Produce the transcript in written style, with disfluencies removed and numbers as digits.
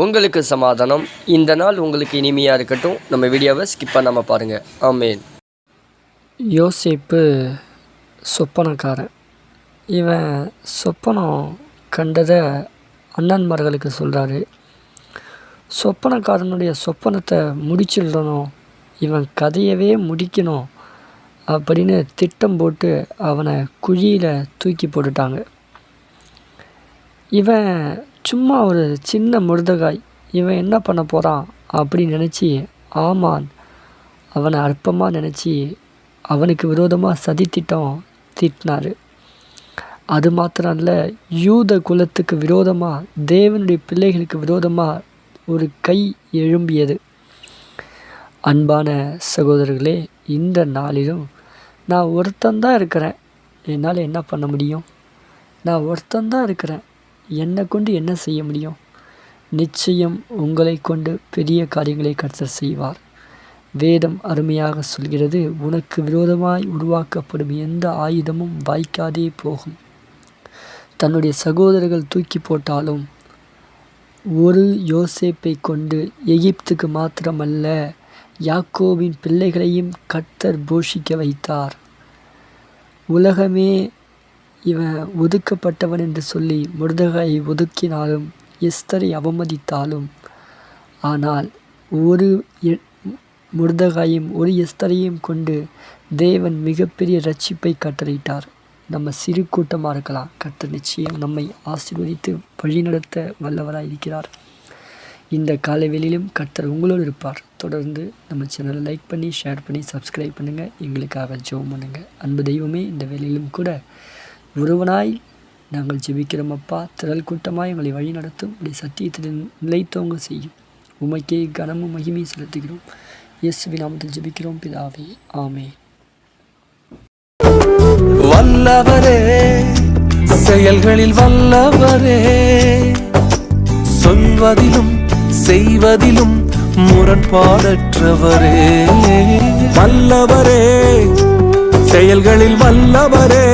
உங்களுக்கு சமாதானம். இந்த நாள் உங்களுக்கு இனிமையாக இருக்கட்டும். நம்ம வீடியோவை ஸ்கிப் பண்ணாமல் பாருங்கள். ஆமேன். யோசேப்பு சொப்பனக்காரன். இவன் சொப்பனம் கண்டதை அண்ணன்மார்களுக்கு சொல்கிறாரு. சொப்பனக்காரனுடைய சொப்பனத்தை முடிச்சிடணும், இவன் கதையவே முடிக்கணும் அப்படின்னு திட்டம் போட்டு அவனை குழியில் தூக்கி போட்டுட்டாங்க. இவன் சும்மா ஒரு சின்ன முருதகாய், இவன் என்ன பண்ண போகிறான் அப்படின்னு நினச்சி ஆமான் அவனை அற்பமாக நினச்சி அவனுக்கு விரோதமாக சதித்திட்டம் தீட்டினார். அது மாத்திரம் இல்லை, யூத குலத்துக்கு விரோதமாக, தேவனுடைய பிள்ளைகளுக்கு விரோதமாக ஒரு கை எழும்பியது. அன்பான சகோதரர்களே, இந்த நாளிலும் நான் ஒருத்தந்தான் இருக்கிறேன், என்னால் என்ன பண்ண முடியும்? நான் ஒருத்தந்தான் இருக்கிறேன், என்னை கொண்டு என்ன செய்ய முடியும்? நிச்சயம் உங்களை கொண்டு பெரிய காரியங்களை கர்த்தர் செய்வார். வேதம் அருமையாக சொல்கிறது, உனக்கு விரோதமாய் உருவாக்கப்படும் எந்த ஆயுதமும் வாய்க்காதே போகும். தன்னுடைய சகோதரர்கள் தூக்கி போட்டாலும் ஒரு யோசேப்பை கொண்டு எகிப்துக்கு மாத்திரமல்ல, யாக்கோபின் பிள்ளைகளையும் கர்த்தர் போஷிக்க வைத்தார். உலகமே இவன் ஒதுக்கப்பட்டவன் என்று சொல்லி மொர்தெகாயை ஒதுக்கினாலும், எஸ்தரை அவமதித்தாலும், ஆனால் ஒரு மொர்தெகாயும் ஒரு எஸ்தரையும் கொண்டு தேவன் மிகப்பெரிய ரட்சிப்பை கட்டளையிட்டார். நம்ம சிறு கூட்டமாக இருக்கலாம், கர்த்தர் நிச்சயம் நம்மை ஆசீர்வதித்து வழிநடத்த வல்லவராக இருக்கிறார். இந்த காலைவெளியிலும் கர்த்தர் உங்களோடு இருப்பார். தொடர்ந்து நம்ம சேனலை லைக் பண்ணி, ஷேர் பண்ணி, சப்ஸ்கிரைப் பண்ணுங்கள். எங்களுக்காக ஜெபம் பண்ணுங்கள். அன்பு தெய்வமே, இந்த வேலையிலும் கூட ஒருவனாய் நாங்கள் ஜெபிக்கிறோம் அப்பா. திரள் கூட்டமாய் எங்களை வழி நடத்தும், உடைய சத்தியத்தில் நிலைத்தோங்க செய்யும். உமைக்கே கனமும் மகிமையும் செலுத்துகிறோம். இயேசுவின் நாமத்தில் ஜெபிக்கிறோம் பிதாவே, ஆமென். வல்லவரே, செயல்களில் வல்லவரே, சொல்வதிலும் செய்வதிலும் முரண்பாடற்றவரே. வல்லவரே, செயல்களில் வல்லவரே,